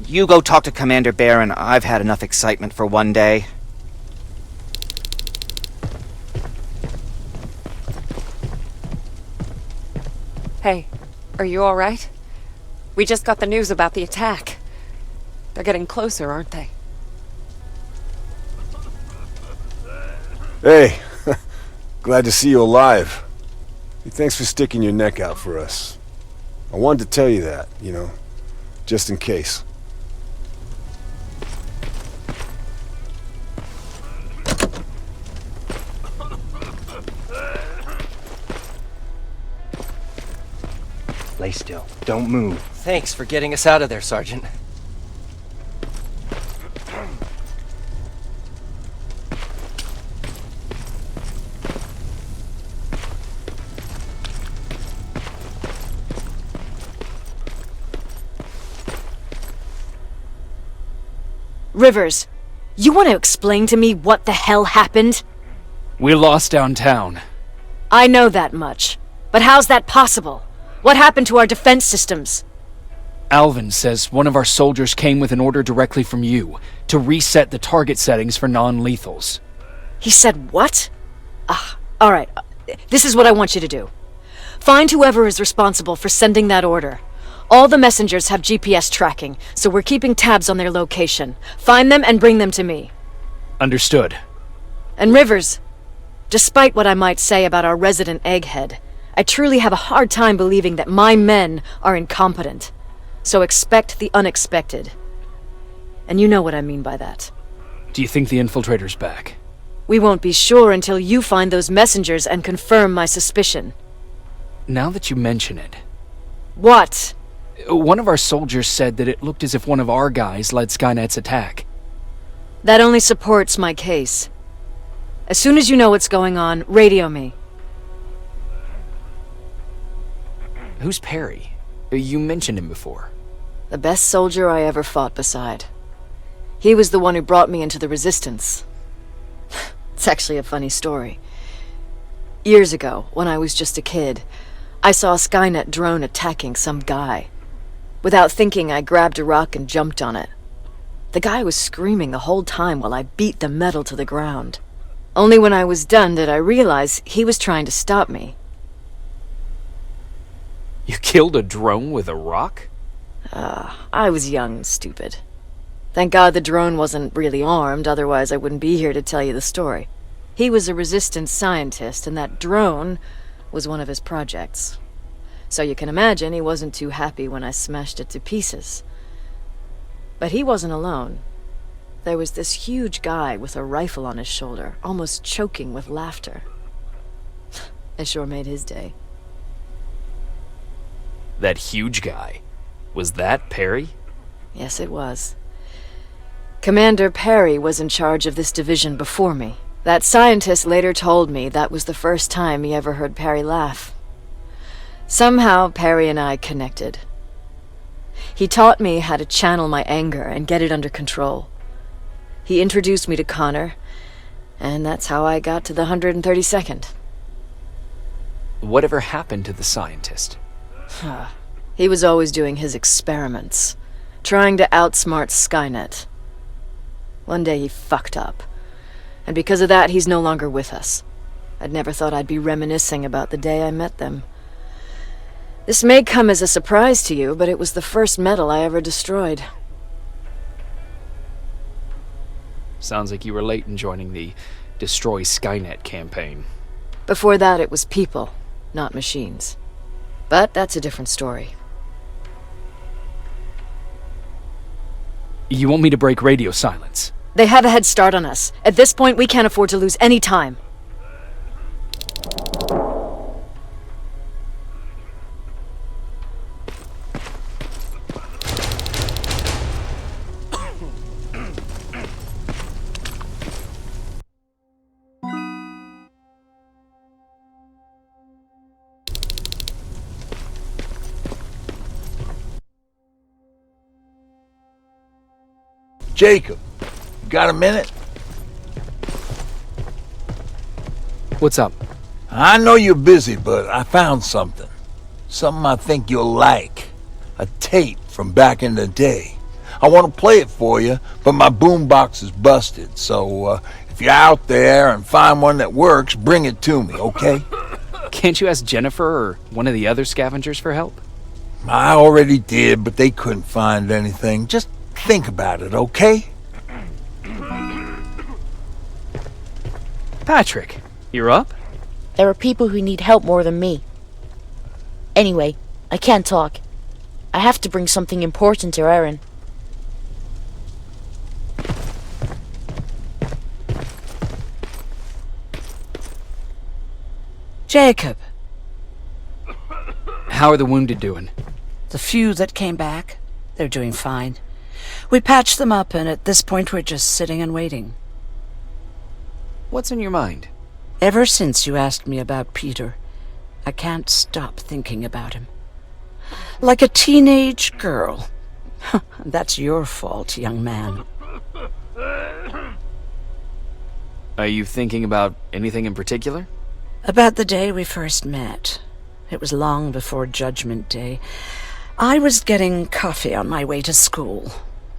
you go talk to Commander Barron. I've had enough excitement for one day. Hey, are you alright? We just got the news about the attack. They're getting closer, aren't they? Hey, glad to see you alive. Hey, thanks for sticking your neck out for us. I wanted to tell you that, you know, just in case. Lay still. Don't move. Thanks for getting us out of there, Sergeant. Rivers, you want to explain to me what the hell happened? We lost downtown. I know that much. But how's that possible? What happened to our defense systems? Alvin says one of our soldiers came with an order directly from you to reset the target settings for non-lethals. He said what? Alright. This is what I want you to do. Find whoever is responsible for sending that order. All the messengers have GPS tracking, so we're keeping tabs on their location. Find them and bring them to me. Understood. And Rivers, despite what I might say about our resident egghead, I truly have a hard time believing that my men are incompetent. So expect the unexpected. And you know what I mean by that. Do you think the infiltrator's back? We won't be sure until you find those messengers and confirm my suspicion. Now that you mention it... What? One of our soldiers said that it looked as if one of our guys led Skynet's attack. That only supports my case. As soon as you know what's going on, radio me. Who's Perry? You mentioned him before. The best soldier I ever fought beside. He was the one who brought me into the Resistance. It's actually a funny story. Years ago, when I was just a kid, I saw a Skynet drone attacking some guy. Without thinking, I grabbed a rock and jumped on it. The guy was screaming the whole time while I beat the metal to the ground. Only when I was done did I realize he was trying to stop me. You killed a drone with a rock? I was young and stupid. Thank God the drone wasn't really armed, otherwise I wouldn't be here to tell you the story. He was a Resistance scientist, and that drone was one of his projects. So you can imagine he wasn't too happy when I smashed it to pieces. But he wasn't alone. There was this huge guy with a rifle on his shoulder, almost choking with laughter. I sure made his day. That huge guy. Was that Perry? Yes, it was. Commander Perry was in charge of this division before me. That scientist later told me that was the first time he ever heard Perry laugh. Somehow, Perry and I connected. He taught me how to channel my anger and get it under control. He introduced me to Connor, and that's how I got to the 132nd. Whatever happened to the scientist? He was always doing his experiments, trying to outsmart Skynet. One day he fucked up, and because of that he's no longer with us. I'd never thought I'd be reminiscing about the day I met them. This may come as a surprise to you, but it was the first metal I ever destroyed. Sounds like you were late in joining the Destroy Skynet campaign. Before that it was people, not machines. But that's a different story. You want me to break radio silence? They have a head start on us. At this point, we can't afford to lose any time. Jacob, you got a minute? What's up? I know you're busy, but I found something. Something I think you'll like. A tape from back in the day. I want to play it for you, but my boombox is busted. So if you're out there and find one that works, bring it to me, okay? Can't you ask Jennifer or one of the other scavengers for help? I already did, but they couldn't find anything. Just think about it, okay? Patrick, you're up? There are people who need help more than me. Anyway, I can't talk. I have to bring something important to Erin. Jacob, How are the wounded doing? the few that came back, they're doing fine. We patched them up, and at this point we're just sitting and waiting. What's on your mind? Ever since you asked me about Peter, I can't stop thinking about him. Like a teenage girl. That's your fault, young man. Are you thinking about anything in particular? About the day we first met. It was long before Judgment Day. I was getting coffee on my way to school.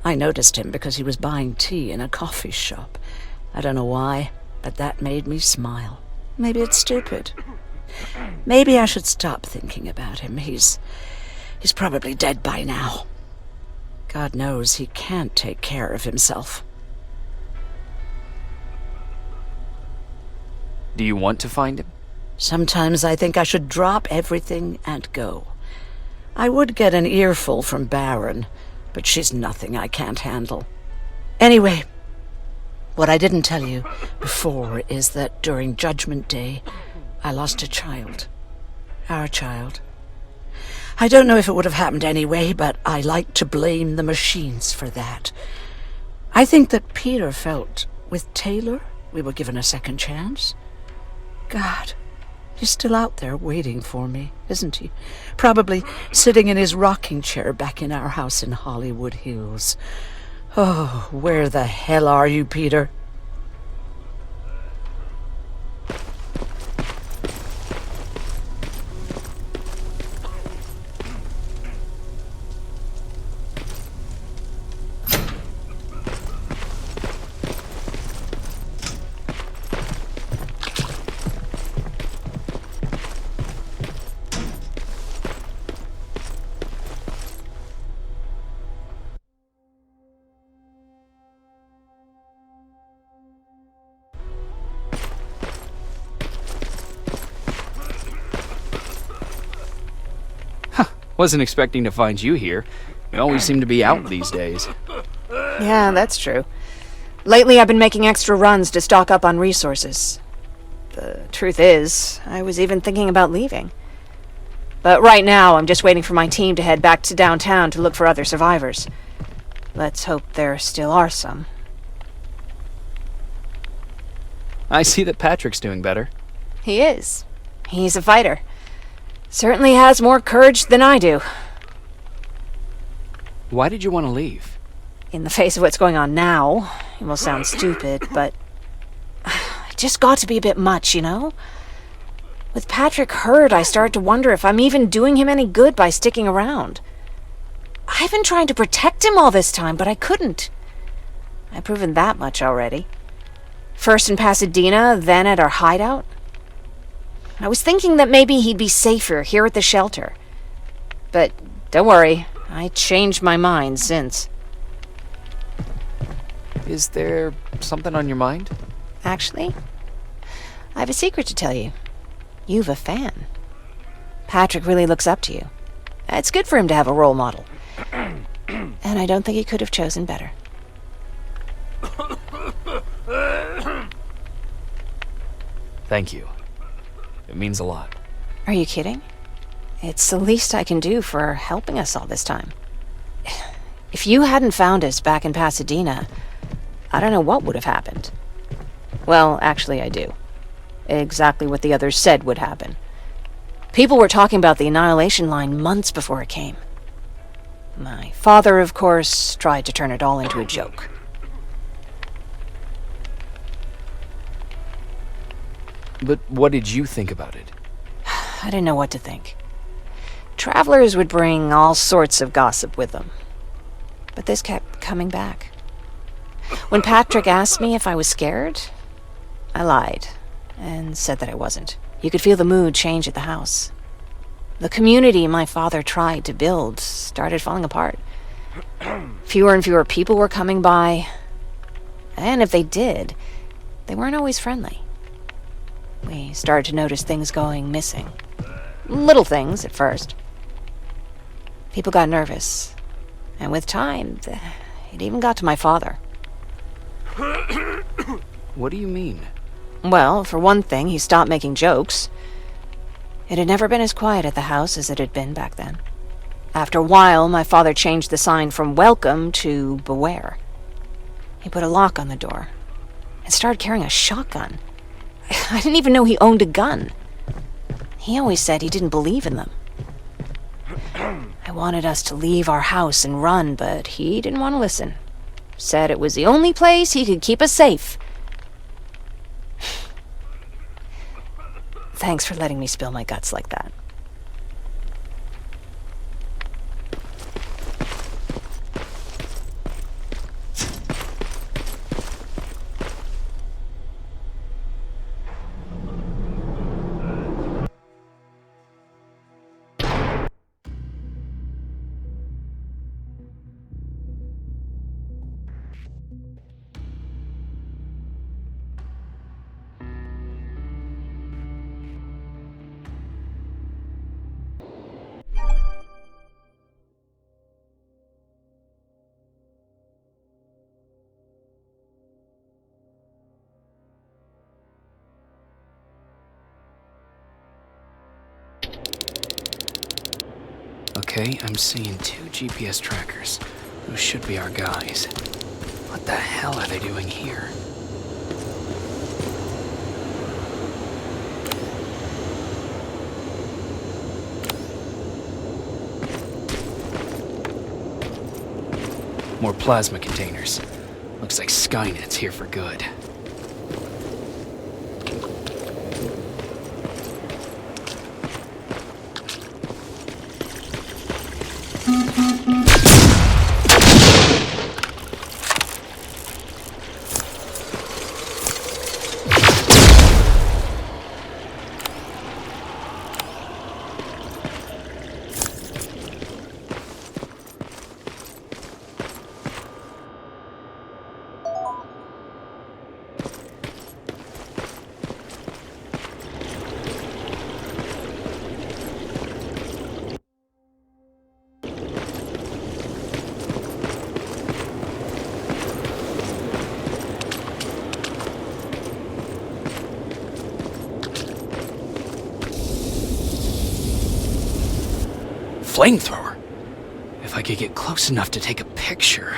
I noticed him because he was buying tea in a coffee shop. I don't know why, but that made me smile. Maybe it's stupid. Maybe I should stop thinking about him. He's probably dead by now. God knows he can't take care of himself. Do you want to find him? Sometimes I think I should drop everything and go. I would get an earful from Baron, but she's nothing I can't handle. Anyway, what I didn't tell you before is that during Judgment Day, I lost a child. Our child. I don't know if it would have happened anyway, but I like to blame the machines for that. I think that Peter felt with Taylor we were given a second chance. God, he's still out there waiting for me, isn't he? Probably sitting in his rocking chair back in our house in Hollywood Hills. Oh, where the hell are you, Peter? Wasn't expecting to find you here. You always seem to be out these days. Yeah, that's true. Lately I've been making extra runs to stock up on resources. The truth is, I was even thinking about leaving. But right now I'm just waiting for my team to head back to downtown to look for other survivors. Let's hope there still are some. I see that Patrick's doing better. He is. He's a fighter. Certainly has more courage than I do. Why did you want to leave? In the face of what's going on now, it will sound stupid, but it just got to be a bit much, you know? With Patrick hurt, I started to wonder if I'm even doing him any good by sticking around. I've been trying to protect him all this time, but I couldn't. I've proven that much already. First in Pasadena, then at our hideout. I was thinking that maybe he'd be safer here at the shelter. But don't worry, I changed my mind since. Is there something on your mind? Actually, I have a secret to tell you. You've a fan. Patrick really looks up to you. It's good for him to have a role model. And I don't think he could have chosen better. Thank you. It means a lot. Are you kidding? It's the least I can do for helping us all this time. If you hadn't found us back in Pasadena, I don't know what would have happened. Well, actually I do. Exactly what the others said would happen. People were talking about the Annihilation Line months before it came. My father, of course, tried to turn it all into a joke. But what did you think about it? I didn't know what to think. Travelers would bring all sorts of gossip with them. But this kept coming back. When Patrick asked me if I was scared, I lied and said that I wasn't. You could feel the mood change at the house. The community my father tried to build started falling apart. Fewer and fewer people were coming by, and if they did, they weren't always friendly. We started to notice things going missing. Little things at first. People got nervous, and with time, it even got to my father. What do you mean? Well, for one thing, he stopped making jokes. It had never been as quiet at the house as it had been back then. After a while, my father changed the sign from welcome to beware. He put a lock on the door and started carrying a shotgun. I didn't even know he owned a gun. He always said he didn't believe in them. I wanted us to leave our house and run, but he didn't want to listen. Said it was the only place he could keep us safe. Thanks for letting me spill my guts like that. Okay, I'm seeing 2 GPS trackers. Those should be our guys. What the hell are they doing here? More plasma containers. Looks like Skynet's here for good. Flamethrower? If I could get close enough to take a picture.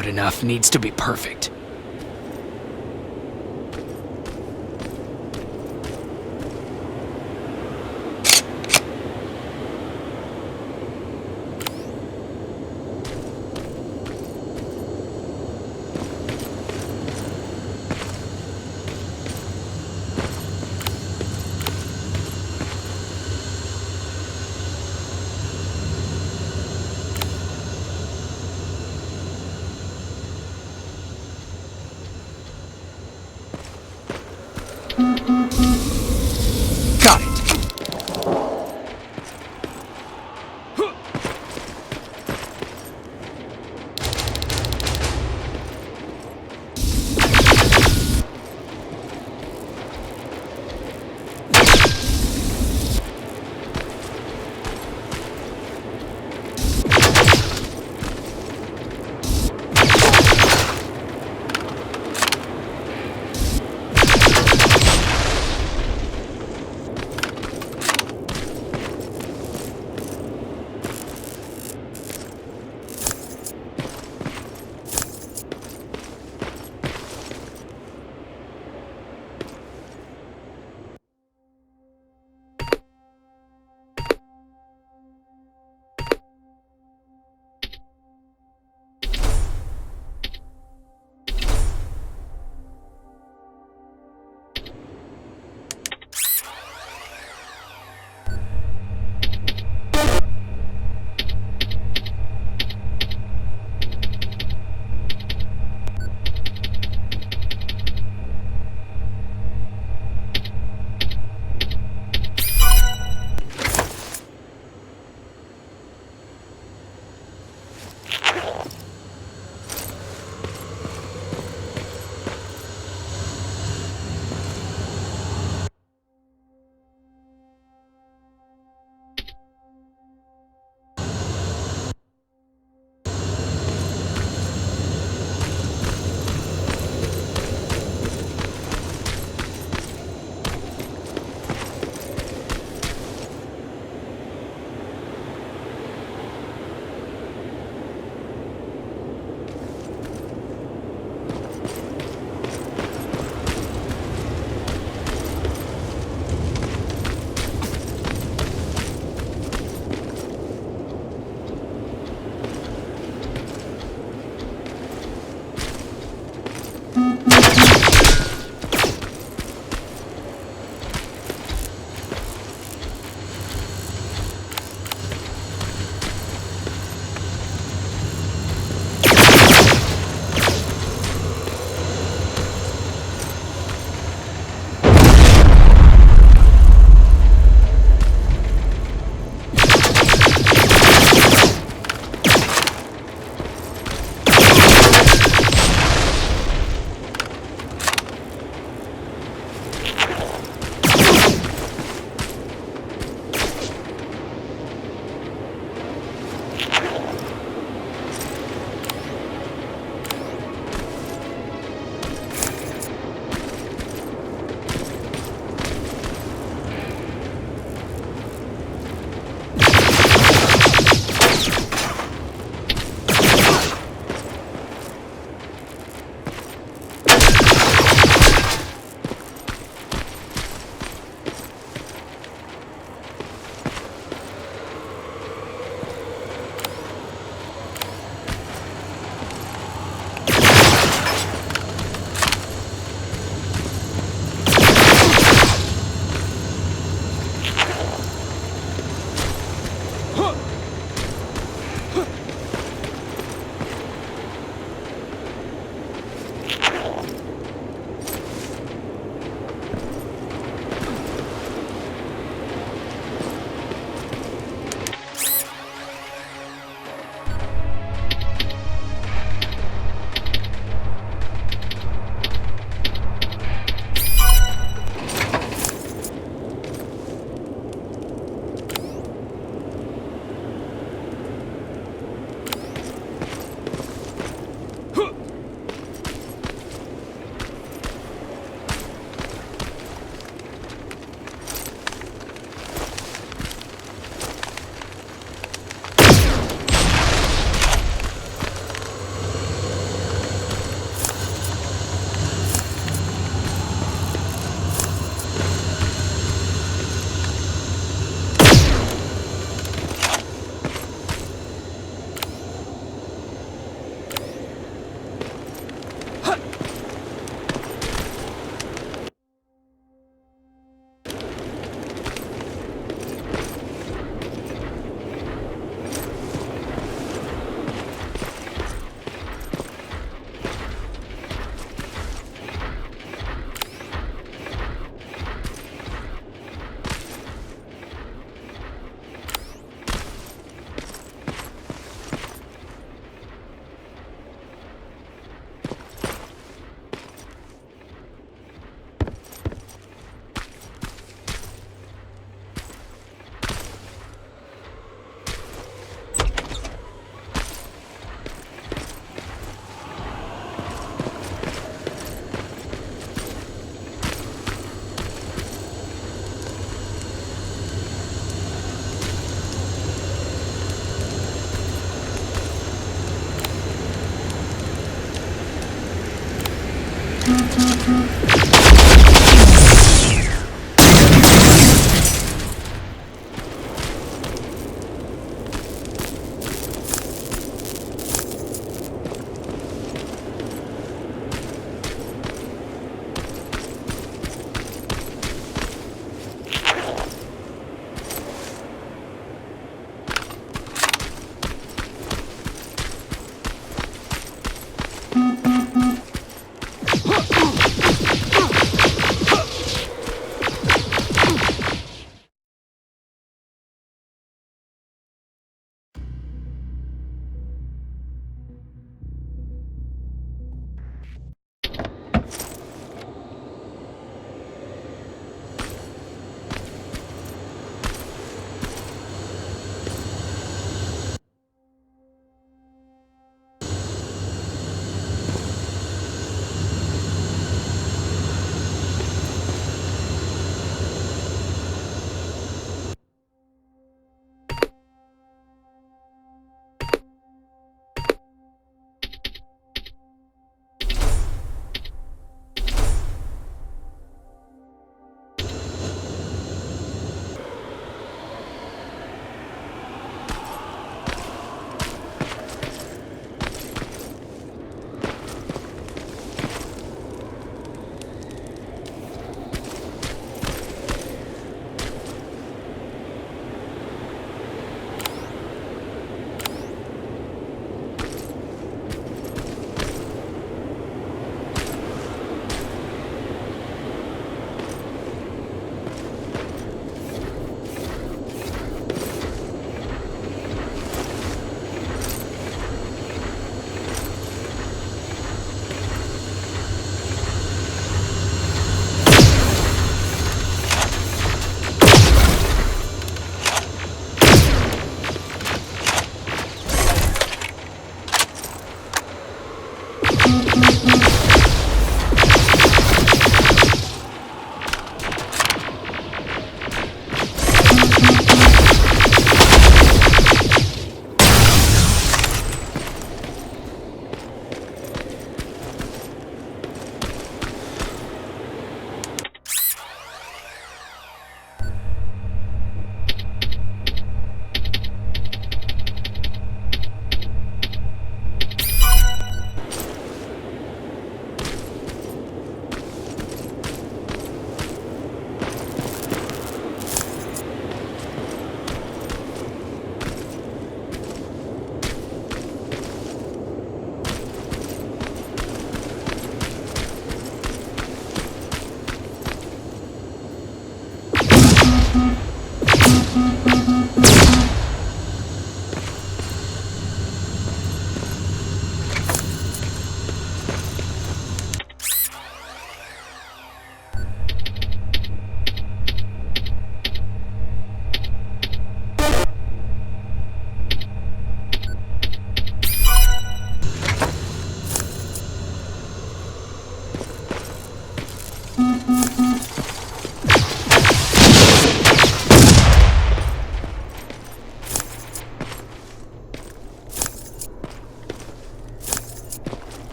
good enough needs to be perfect.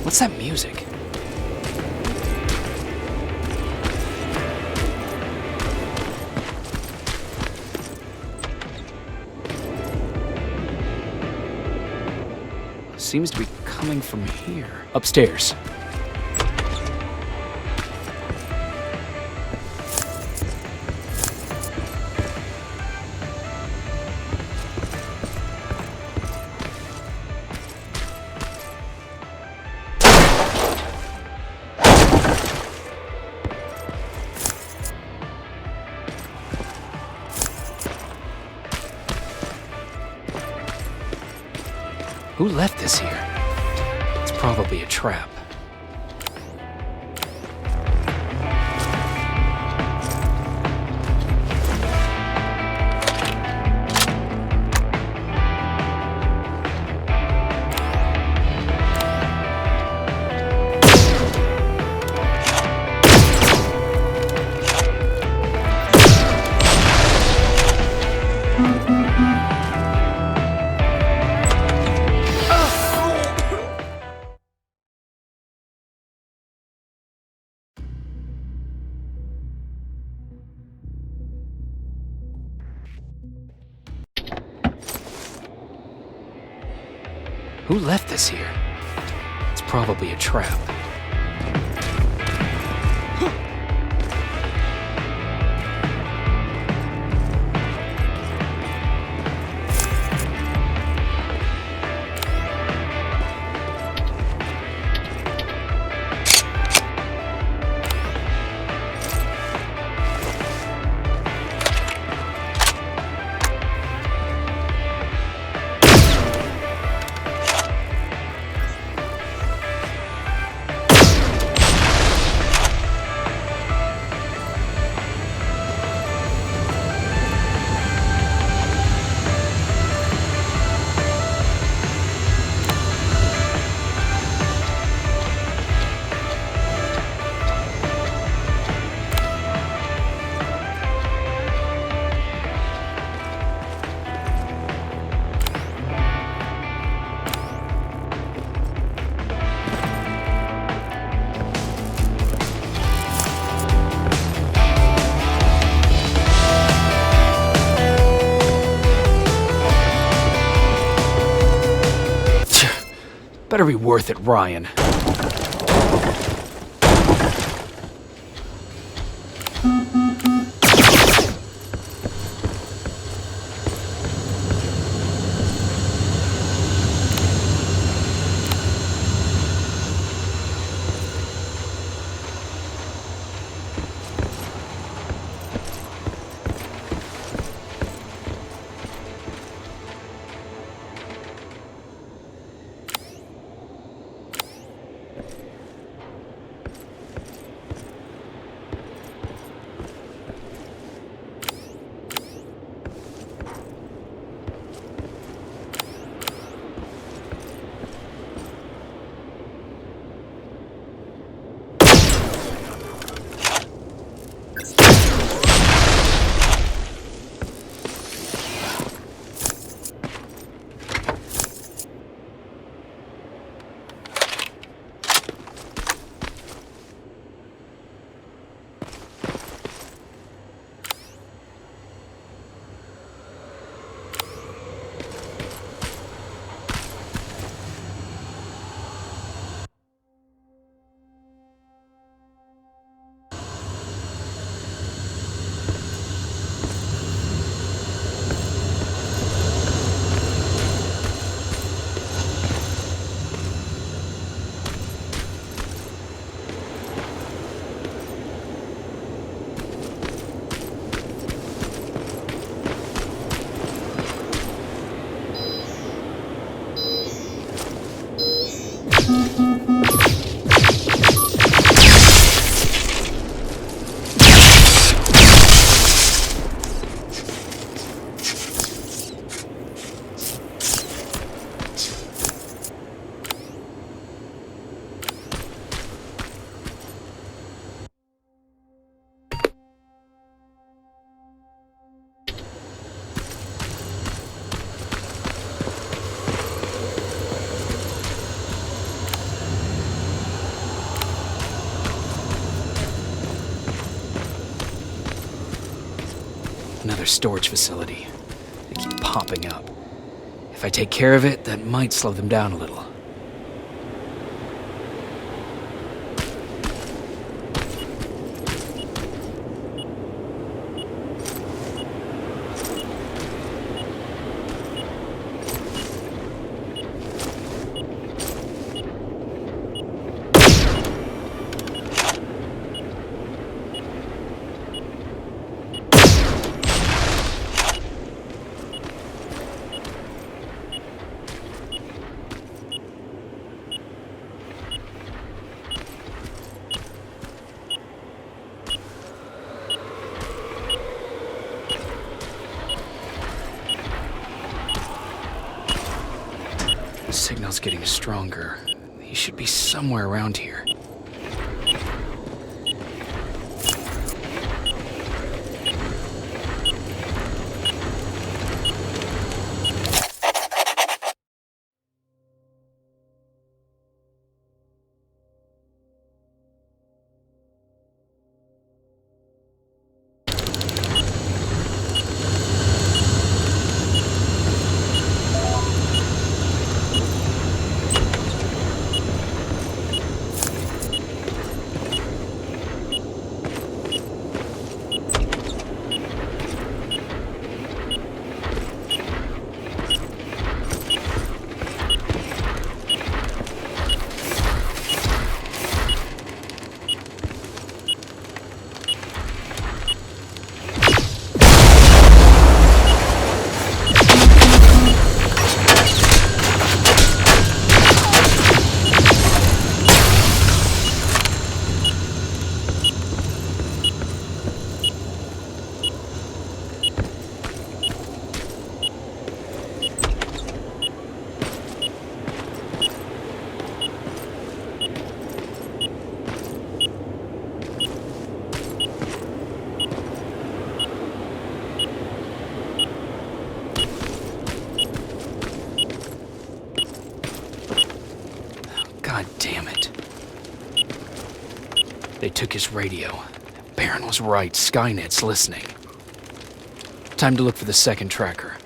What's that music? Seems to be coming from here. Upstairs. Who left this here? It's probably a trap. Who left this here? It's probably a trap. Better be worth it, Ryan. another storage facility. They keep popping up. If I take care of it, that might slow them down a little. The signal's getting stronger. He should be somewhere around here. God damn it. They took his radio. Baron was right. Skynet's listening. Time to look for the second tracker.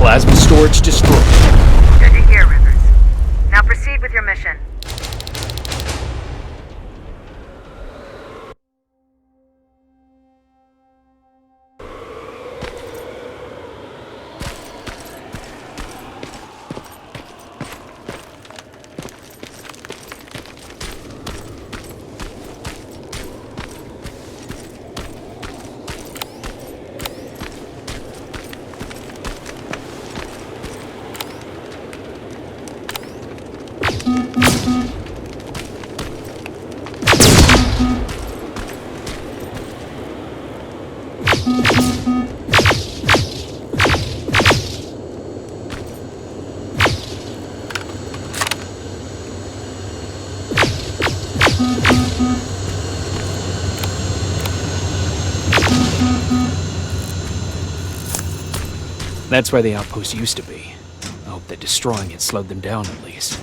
Plasma storage destroyed. Good to hear, Rivers. Now proceed with your mission. That's where the outpost used to be. I hope that destroying it slowed them down at least.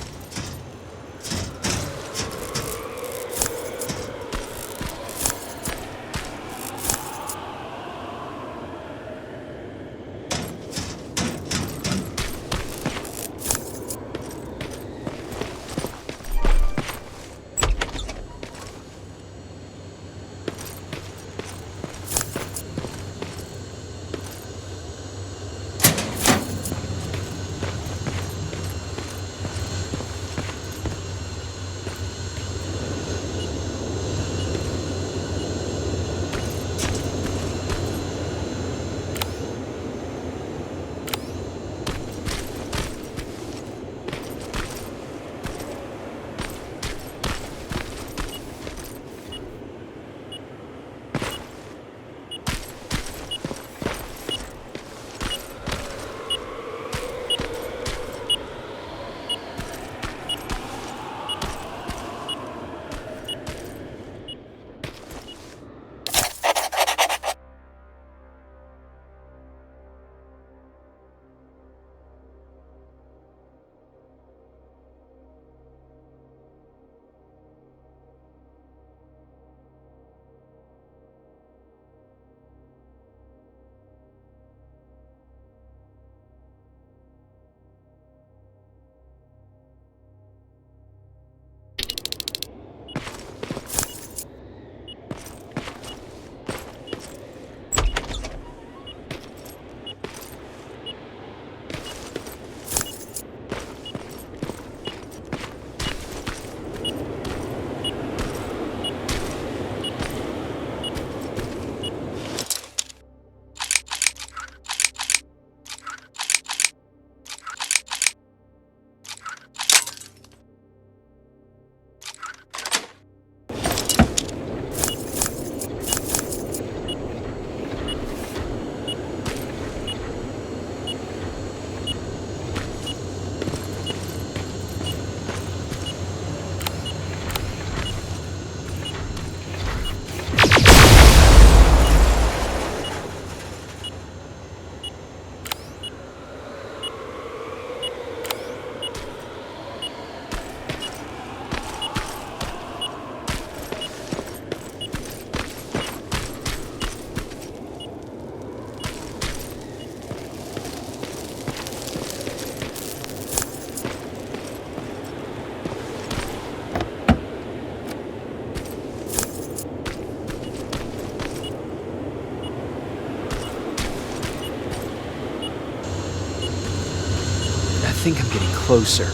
I think I'm getting closer.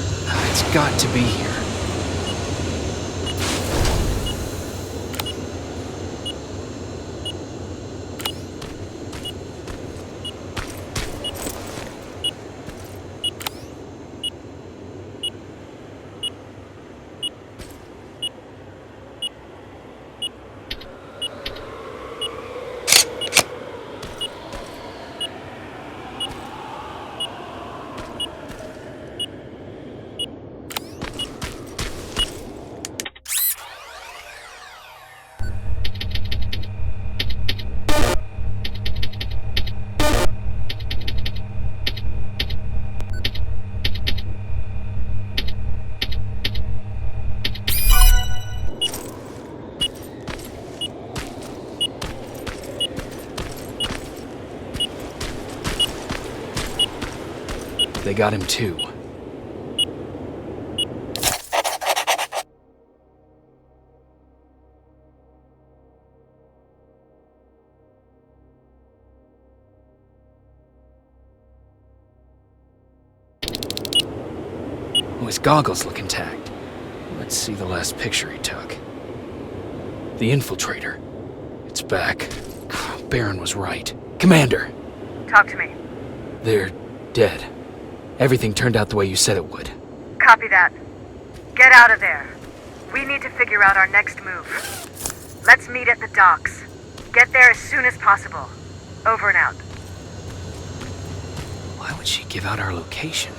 It's got to be here. They got him too. Oh, his goggles look intact. Let's see the last picture he took. The infiltrator. It's back. Baron was right. Commander! Talk to me. They're dead. Everything turned out the way you said it would. Copy that. Get out of there. We need to figure out our next move. Let's meet at the docks. Get there as soon as possible. Over and out. Why would she give out our location?